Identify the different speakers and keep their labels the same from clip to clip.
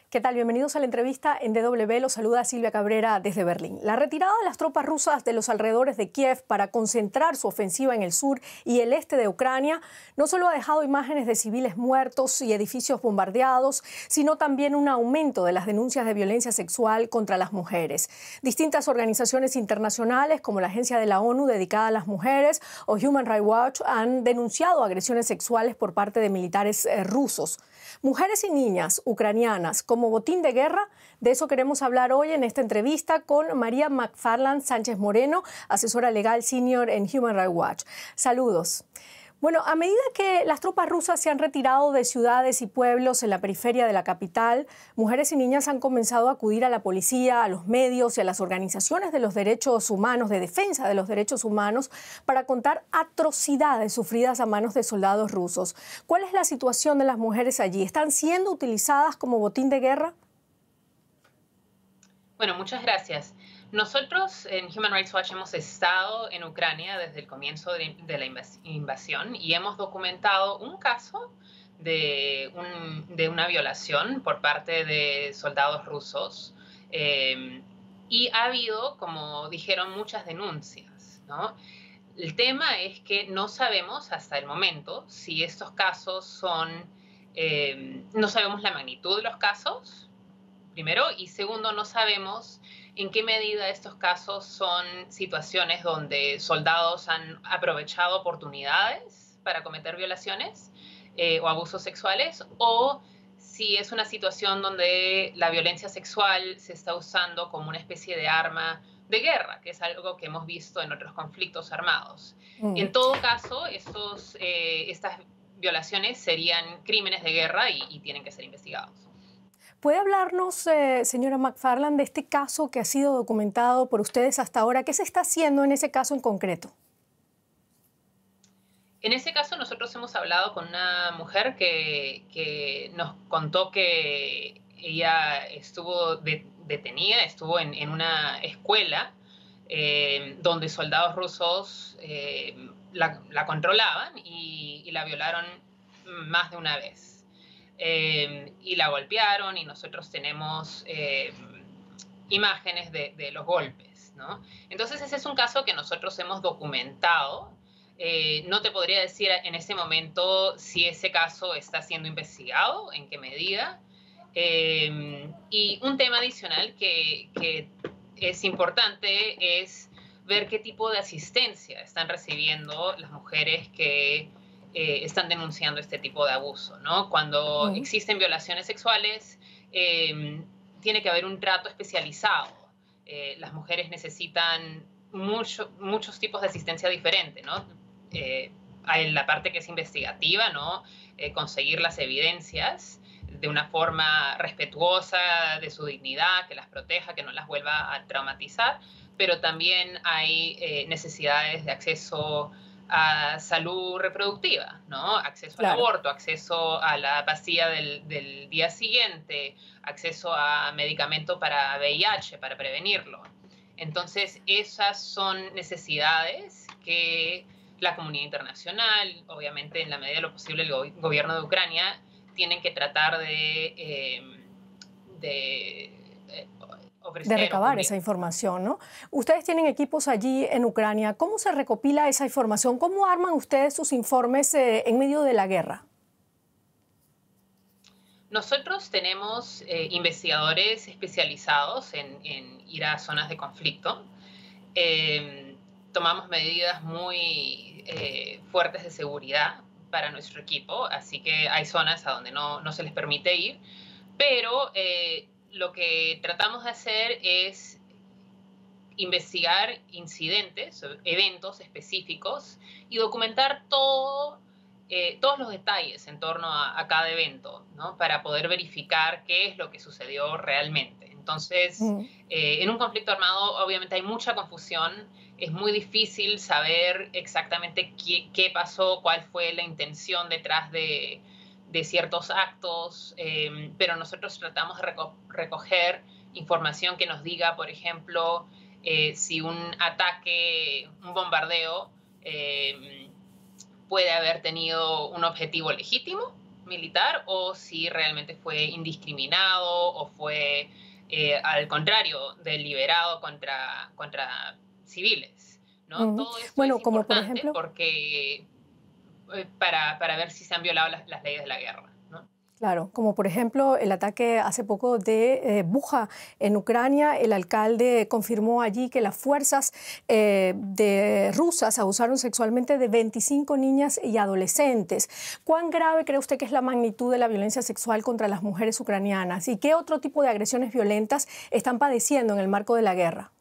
Speaker 1: ¿Qué tal? Bienvenidos a la entrevista en DW. Los saluda Silvia Cabrera desde Berlín. La retirada de las tropas rusas de los alrededores de Kiev para concentrar su ofensiva en el sur y el este de Ucrania no solo ha dejado imágenes de civiles muertos y edificios bombardeados, sino también un aumento de las denuncias de violencia sexual contra las mujeres. Distintas organizaciones internacionales, como la Agencia de la ONU dedicada a las mujeres o Human Rights Watch, han denunciado agresiones sexuales por parte de militares rusos. Mujeres y niñas ucranianas como botín de guerra, de eso queremos hablar hoy en esta entrevista con María McFarland Sánchez Moreno, asesora legal senior en Human Rights Watch. Saludos. Bueno, a medida que las tropas rusas se han retirado de ciudades y pueblos en la periferia de la capital, mujeres y niñas han comenzado a acudir a la policía, a los medios y a las organizaciones de los derechos humanos, de defensa de los derechos humanos, para contar atrocidades sufridas a manos de soldados rusos. ¿Cuál es la situación de las mujeres allí? ¿Están siendo utilizadas como botín de guerra?
Speaker 2: Bueno, muchas gracias. Nosotros en Human Rights Watch hemos estado en Ucrania desde el comienzo de la invasión y hemos documentado un caso de una violación por parte de soldados rusos y ha habido, como dijeron, muchas denuncias, ¿no? El tema es que no sabemos hasta el momento si estos casos son, no sabemos la magnitud de los casos, primero, y segundo, no sabemos en qué medida estos casos son situaciones donde soldados han aprovechado oportunidades para cometer violaciones o abusos sexuales, o si es una situación donde la violencia sexual se está usando como una especie de arma de guerra, que es algo que hemos visto en otros conflictos armados. En todo caso, estas violaciones serían crímenes de guerra y tienen que ser investigados.
Speaker 1: ¿Puede hablarnos, señora McFarland, de este caso que ha sido documentado por ustedes hasta ahora? ¿Qué se está haciendo en ese caso en concreto?
Speaker 2: En ese caso nosotros hemos hablado con una mujer que nos contó que ella estuvo detenida, estuvo en una escuela donde soldados rusos la controlaban y la violaron más de una vez. Y la golpearon y nosotros tenemos imágenes de los golpes, ¿no? Entonces ese es un caso que nosotros hemos documentado. No te podría decir en este momento si ese caso está siendo investigado, en qué medida. Y un tema adicional que es importante es ver qué tipo de asistencia están recibiendo las mujeres que están denunciando este tipo de abuso, ¿no? Cuando existen violaciones sexuales, tiene que haber un trato especializado. Las mujeres necesitan muchos tipos de asistencia diferente, ¿no? Hay la parte que es investigativa, ¿no? Conseguir las evidencias de una forma respetuosa de su dignidad, que las proteja, que no las vuelva a traumatizar, pero también hay necesidades de acceso a salud reproductiva, ¿no? Acceso al aborto, acceso a la pastilla del día siguiente, acceso a medicamento para VIH, para prevenirlo. Entonces, esas son necesidades que la comunidad internacional, obviamente en la medida de lo posible el gobierno de Ucrania, tienen que tratar de
Speaker 1: recabar esa información, ¿no? Ustedes tienen equipos allí en Ucrania. ¿Cómo se recopila esa información? ¿Cómo arman ustedes sus informes en medio de la guerra?
Speaker 2: Nosotros tenemos investigadores especializados en ir a zonas de conflicto. Tomamos medidas muy fuertes de seguridad para nuestro equipo, así que hay zonas a donde no se les permite ir, pero lo que tratamos de hacer es investigar incidentes, eventos específicos y documentar todos los detalles en torno a cada evento, ¿no? Para poder verificar qué es lo que sucedió realmente. Entonces, en un conflicto armado obviamente hay mucha confusión, es muy difícil saber exactamente qué pasó, cuál fue la intención detrás de ciertos actos, pero nosotros tratamos de recoger información que nos diga, por ejemplo, si un ataque, un bombardeo, puede haber tenido un objetivo legítimo militar o si realmente fue indiscriminado o fue, al contrario, deliberado contra civiles, ¿no? Todo esto es
Speaker 1: Bueno, como por
Speaker 2: importante
Speaker 1: ejemplo,
Speaker 2: porque para ver si se han violado las leyes de la guerra, ¿no?
Speaker 1: claro, como por ejemplo el ataque hace poco de Buja en Ucrania, el alcalde confirmó allí que las fuerzas de rusas abusaron sexualmente de 25 niñas y adolescentes. ¿Cuán grave cree usted que es la magnitud de la violencia sexual contra las mujeres ucranianas? ¿Y qué otro tipo de agresiones violentas están padeciendo en el marco de la guerra?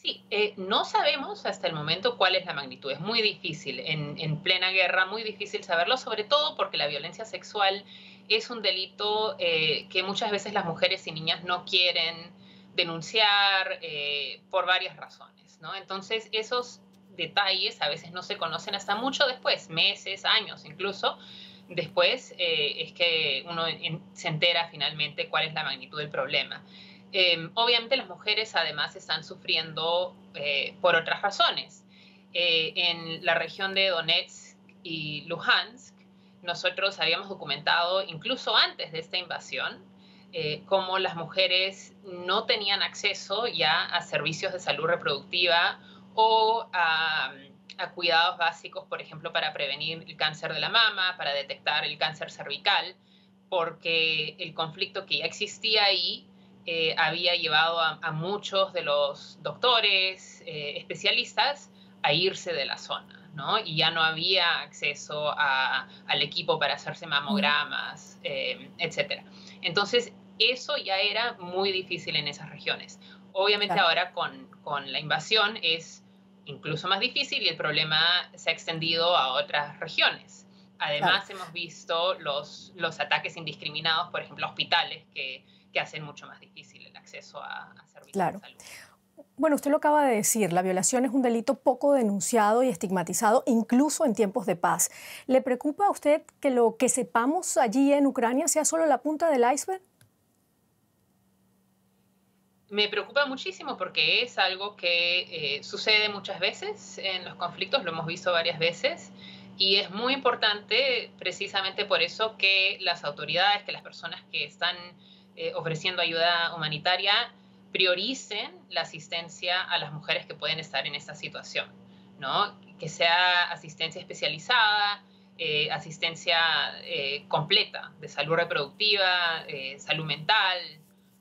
Speaker 2: Sí, no sabemos hasta el momento cuál es la magnitud. Es muy difícil, en plena guerra, muy difícil saberlo, sobre todo porque la violencia sexual es un delito que muchas veces las mujeres y niñas no quieren denunciar por varias razones, ¿no? Entonces, esos detalles a veces no se conocen hasta mucho después, meses, años incluso. Después es que uno se entera finalmente cuál es la magnitud del problema. Obviamente las mujeres además están sufriendo por otras razones. En la región de Donetsk y Luhansk, nosotros habíamos documentado, incluso antes de esta invasión, cómo las mujeres no tenían acceso ya a servicios de salud reproductiva o a cuidados básicos, por ejemplo, para prevenir el cáncer de la mama, para detectar el cáncer cervical, porque el conflicto que ya existía ahí había llevado a muchos de los doctores, especialistas, a irse de la zona, ¿no? Y ya no había acceso al equipo para hacerse mamogramas, etcétera. Entonces, eso ya era muy difícil en esas regiones. Obviamente
Speaker 1: Claro.
Speaker 2: ahora con la invasión es incluso más difícil y el problema se ha extendido a otras regiones.
Speaker 1: Claro.
Speaker 2: Además, hemos visto los ataques indiscriminados, por ejemplo, a hospitales que hacen mucho más difícil el acceso a servicios de
Speaker 1: Claro.
Speaker 2: salud.
Speaker 1: Bueno, usted lo acaba de decir, la violación es un delito poco denunciado y estigmatizado, incluso en tiempos de paz. ¿Le preocupa a usted que lo que sepamos allí en Ucrania sea solo la punta del iceberg?
Speaker 2: Me preocupa muchísimo porque es algo que sucede muchas veces en los conflictos, lo hemos visto varias veces, y es muy importante precisamente por eso que las autoridades, que las personas que están ofreciendo ayuda humanitaria prioricen la asistencia a las mujeres que pueden estar en esta situación, ¿no? Que sea asistencia especializada, asistencia completa de salud reproductiva, salud mental,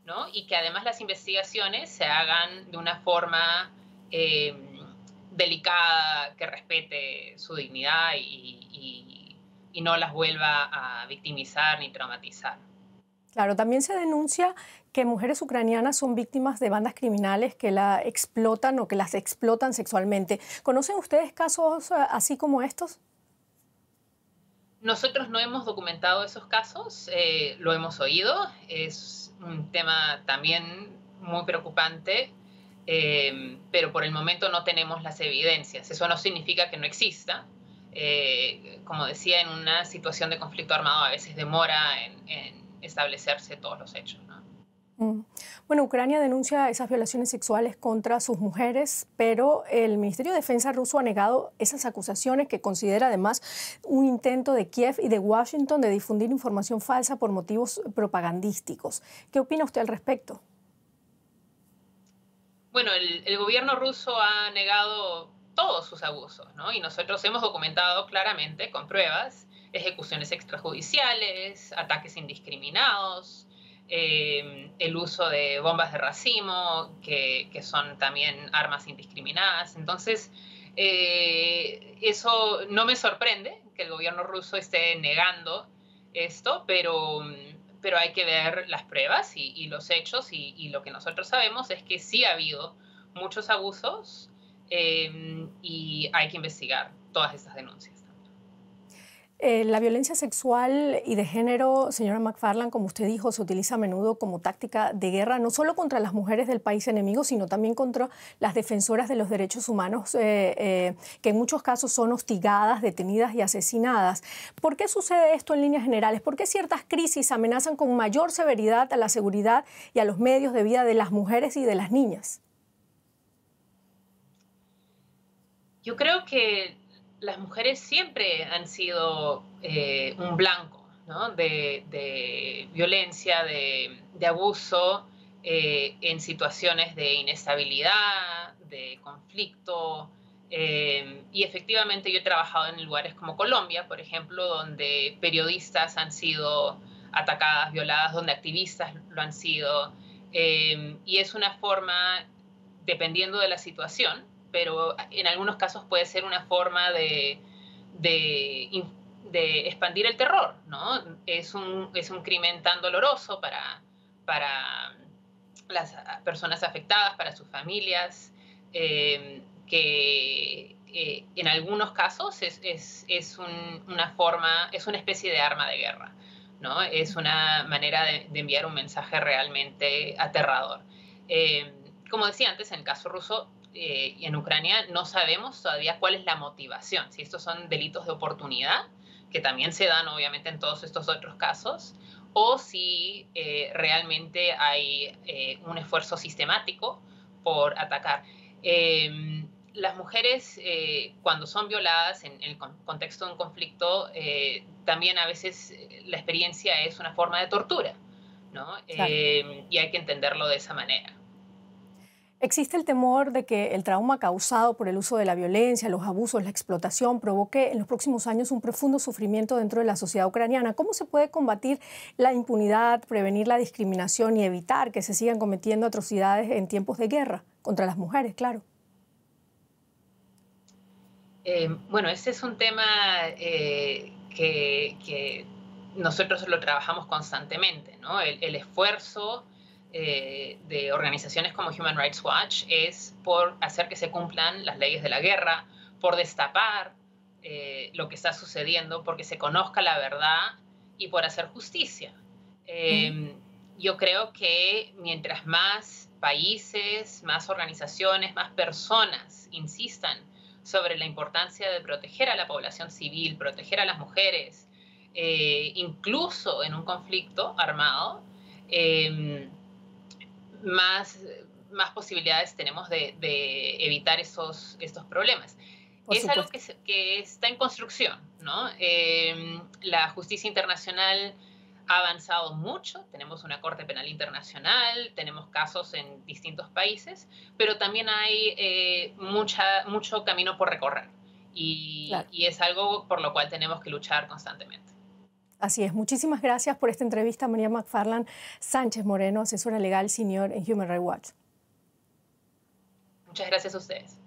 Speaker 2: ¿no? Y que además las investigaciones se hagan de una forma eh, delicada, que respete su dignidad y no las vuelva a victimizar ni traumatizar.
Speaker 1: Claro, también se denuncia que mujeres ucranianas son víctimas de bandas criminales que la explotan o que las explotan sexualmente. ¿Conocen ustedes casos así como estos?
Speaker 2: Nosotros no hemos documentado esos casos, lo hemos oído, es un tema también muy preocupante, pero por el momento no tenemos las evidencias. Eso no significa que no exista. Como decía, en una situación de conflicto armado a veces demora en establecerse todos los hechos, ¿no?
Speaker 1: Mm. Bueno, Ucrania denuncia esas violaciones sexuales contra sus mujeres, pero el Ministerio de Defensa ruso ha negado esas acusaciones que considera además un intento de Kiev y de Washington de difundir información falsa por motivos propagandísticos. ¿Qué opina usted al respecto?
Speaker 2: Bueno, el gobierno ruso ha negado todos sus abusos, ¿no? Y nosotros hemos documentado claramente, con pruebas, ejecuciones extrajudiciales, ataques indiscriminados, el uso de bombas de racimo, que son también armas indiscriminadas. Entonces, eso no me sorprende que el gobierno ruso esté negando esto, pero hay que ver las pruebas y los hechos y lo que nosotros sabemos es que sí ha habido muchos abusos y hay que investigar todas estas denuncias.
Speaker 1: La violencia sexual y de género, señora McFarland, como usted dijo, se utiliza a menudo como táctica de guerra, no solo contra las mujeres del país enemigo, sino también contra las defensoras de los derechos humanos, que en muchos casos son hostigadas, detenidas y asesinadas. ¿Por qué sucede esto en líneas generales? ¿Por qué ciertas crisis amenazan con mayor severidad a la seguridad y a los medios de vida de las mujeres y de las niñas?
Speaker 2: Yo creo que las mujeres siempre han sido un blanco, ¿no? De violencia, de abuso en situaciones de inestabilidad, de conflicto. Y efectivamente yo he trabajado en lugares como Colombia, por ejemplo, donde periodistas han sido atacadas, violadas, donde activistas lo han sido. Y es una forma, dependiendo de la situación, pero en algunos casos puede ser una forma de, de expandir el terror, ¿no? Es un crimen tan doloroso para las personas afectadas, para sus familias, que en algunos casos una forma, es una especie de arma de guerra, ¿no? Es una manera de enviar un mensaje realmente aterrador. Como decía antes, en el caso ruso y en Ucrania no sabemos todavía cuál es la motivación, si estos son delitos de oportunidad, que también se dan obviamente en todos estos otros casos, o si realmente hay un esfuerzo sistemático por atacar. Las mujeres, cuando son violadas en el contexto de un conflicto, también a veces la experiencia es una forma de tortura, ¿no?
Speaker 1: Claro.
Speaker 2: Y hay que entenderlo de esa manera.
Speaker 1: Existe el temor de que el trauma causado por el uso de la violencia, los abusos, la explotación provoque en los próximos años un profundo sufrimiento dentro de la sociedad ucraniana. ¿Cómo se puede combatir la impunidad, prevenir la discriminación y evitar que se sigan cometiendo atrocidades en tiempos de guerra contra las mujeres, claro?
Speaker 2: Bueno, ese es un tema que nosotros lo trabajamos constantemente, ¿no? El esfuerzo de organizaciones como Human Rights Watch es por hacer que se cumplan las leyes de la guerra, por destapar lo que está sucediendo, porque se conozca la verdad y por hacer justicia.
Speaker 1: Ujú.
Speaker 2: Yo creo que mientras más países, más organizaciones, más personas insistan sobre la importancia de proteger a la población civil, proteger a las mujeres, incluso en un conflicto armado, eh, más, más posibilidades tenemos de evitar estos problemas.
Speaker 1: Por
Speaker 2: Es algo
Speaker 1: supuesto.
Speaker 2: que está en construcción, ¿no? La justicia internacional ha avanzado mucho, tenemos una Corte Penal Internacional, tenemos casos en distintos países, pero también hay mucho camino por recorrer
Speaker 1: Claro.
Speaker 2: y es algo por lo cual tenemos que luchar constantemente.
Speaker 1: Así es. Muchísimas gracias por esta entrevista, María McFarland Sánchez Moreno, asesora legal senior en Human Rights Watch.
Speaker 2: Muchas gracias a ustedes.